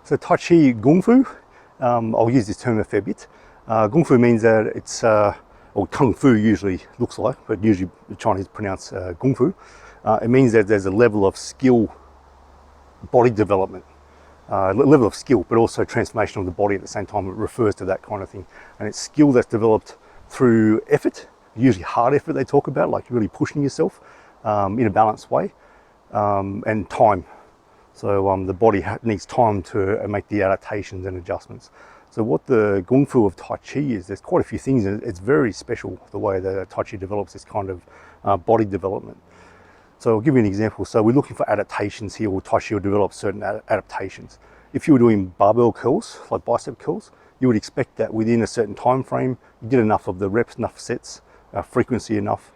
So Tai Chi Gongfu, I'll use this term a fair bit. Gongfu means that it's, or Kung Fu usually looks like, but usually the Chinese pronounce Gongfu. It means that there's a level of skill, body development, level of skill, but also transformation of the body at the same time. It refers to that kind of thing. And it's skill that's developed through effort, usually hard effort they talk about, like really pushing yourself in a balanced way, and time. So the body needs time to make the adaptations and adjustments. So what the Gongfu of Tai Chi is, there's quite a few things, and it's very special the way that Tai Chi develops this kind of body development. So I'll give you an example. So we're looking for adaptations here, or Tai Chi will develop certain adaptations. If you were doing barbell curls, like bicep curls, you would expect that within a certain time frame, you did enough of the reps, enough sets, frequency enough,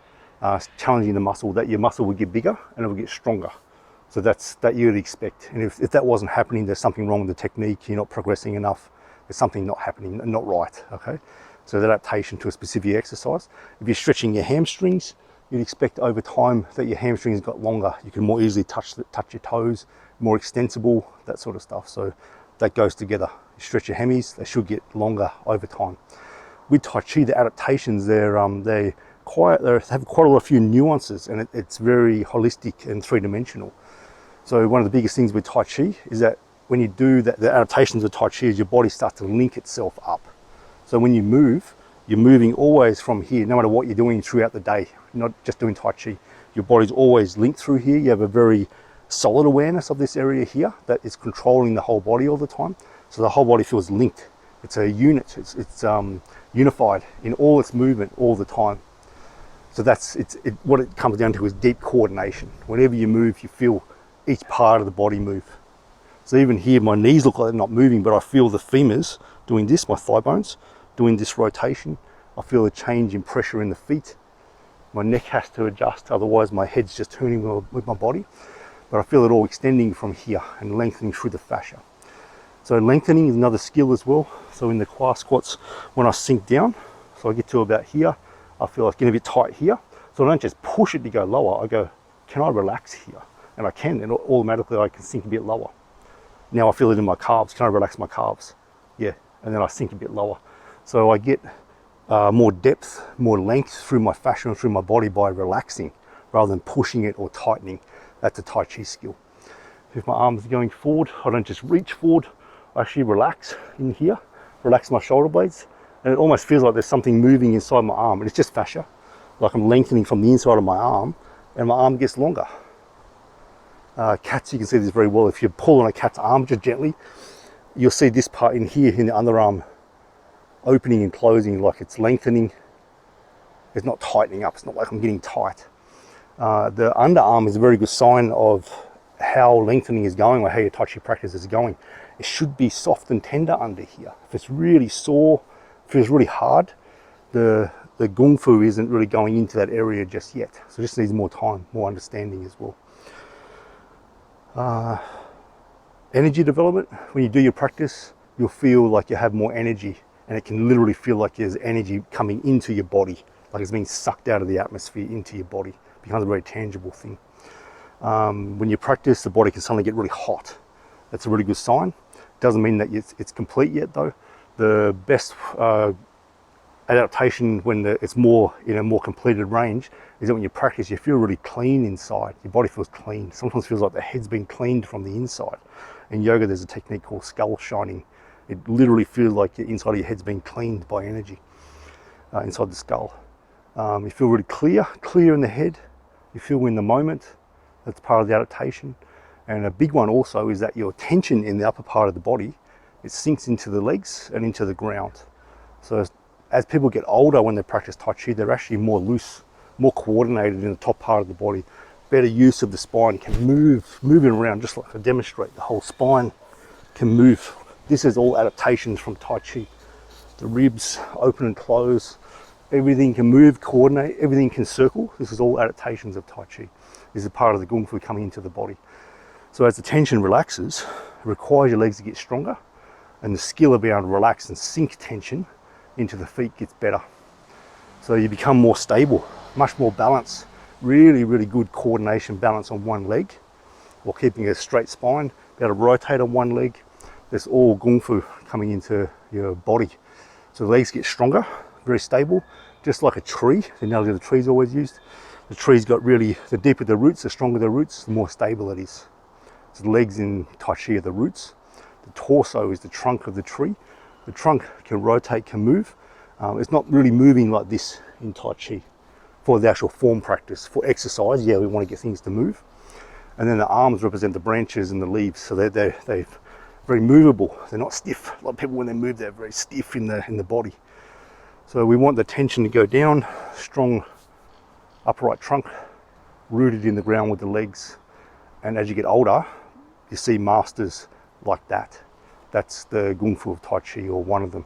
challenging the muscle, that your muscle would get bigger and it would get stronger. So that's that you'd expect. And if that wasn't happening, there's something wrong with the technique, you're not progressing enough, there's something not happening, not right, okay? So the adaptation to a specific exercise. If you're stretching your hamstrings, you'd expect over time that your hamstrings got longer. You can more easily touch your toes, more extensible, that sort of stuff. So that goes together. You stretch your hammies, they should get longer over time. With Tai Chi, the adaptations, they have quite a few nuances, and it's very holistic and three-dimensional. So one of the biggest things with Tai Chi is that when you do that, the adaptations of Tai Chi is your body starts to link itself up. So when you move, you're moving always from here, no matter what you're doing throughout the day, not just doing Tai Chi. Your body's always linked through here. You have a very solid awareness of this area here that is controlling the whole body all the time. So the whole body feels linked. It's a unit, it's unified in all its movement all the time. So what it comes down to is deep coordination. Whenever you move, you feel each part of the body move. So even here, my knees look like they're not moving, but I feel the femurs doing this, my thigh bones, doing this rotation. I feel a change in pressure in the feet. My neck has to adjust, otherwise my head's just turning with my body. But I feel it all extending from here and lengthening through the fascia. So lengthening is another skill as well. So in the class squats, when I sink down, so I get to about here, I feel it's getting a bit tight here. So I don't just push it to go lower, I go, can I relax here? And I can, and automatically I can sink a bit lower. Now I feel it in my calves, can I relax my calves? Yeah, and then I sink a bit lower. So I get more depth, more length through my fascia and through my body by relaxing rather than pushing it or tightening. That's a Tai Chi skill. If my arms are going forward, I don't just reach forward, I actually relax in here, relax my shoulder blades, and it almost feels like there's something moving inside my arm, and it's just fascia. Like I'm lengthening from the inside of my arm, and my arm gets longer. Cats, you can see this very well. If you pull on a cat's arm just gently, you'll see this part in here in the underarm opening and closing, like it's lengthening. It's not tightening up. It's not like I'm getting tight. The underarm is a very good sign of how lengthening is going or how your Tai Chi practice is going. It should be soft and tender under here. If it's really sore, feels really hard, the Gongfu isn't really going into that area just yet. So it just needs more time, more understanding as well. Energy development, when you do your practice, you'll feel like you have more energy, and it can literally feel like there's energy coming into your body, like it's being sucked out of the atmosphere into your body. It becomes a very tangible thing. When you practice, the body can suddenly get really hot. That's a really good sign. Doesn't mean that it's complete yet though. The best adaptation when it's more in a more completed range is that when you practice, you feel really clean inside. Your body feels clean. Sometimes feels like the head's been cleaned from the inside. In yoga, there's a technique called skull shining. It literally feels like the inside of your head's been cleaned by energy inside the skull. You feel really clear in the head. You feel in the moment. That's part of the adaptation. And a big one also is that your tension in the upper part of the body, it sinks into the legs and into the ground. So as people get older, when they practice Tai Chi, they're actually more loose, more coordinated in the top part of the body. Better use of the spine, can moving around, just like I demonstrate. The whole spine can move. This is all adaptations from Tai Chi. The ribs open and close, everything can move, coordinate, everything can circle. This is all adaptations of Tai Chi. This is part of the Gongfu coming into the body. So as the tension relaxes, it requires your legs to get stronger, and the skill of being able to relax and sink tension into the feet gets better. So you become more stable, much more balanced, really, really good coordination balance on one leg while keeping a straight spine, be able to rotate on one leg, That's all Gongfu coming into your body. So the legs get stronger, very stable, just like a tree. The analogy of the tree is always used. The tree's got really, the deeper the roots, the stronger the roots, the more stable it is. So the legs in Tai Chi are the roots. The torso is the trunk of the tree. The trunk can rotate, can move. It's not really moving like this in Tai Chi for the actual form practice. For exercise, yeah, we want to get things to move. And then the arms represent the branches and the leaves. So they're very movable. They're not stiff. A lot of people, when they move, they're very stiff in the body. So we want the tension to go down, strong upright trunk, rooted in the ground with the legs. And as you get older, you see masters like that. That's the Kungfu of Tai Chi, or one of them.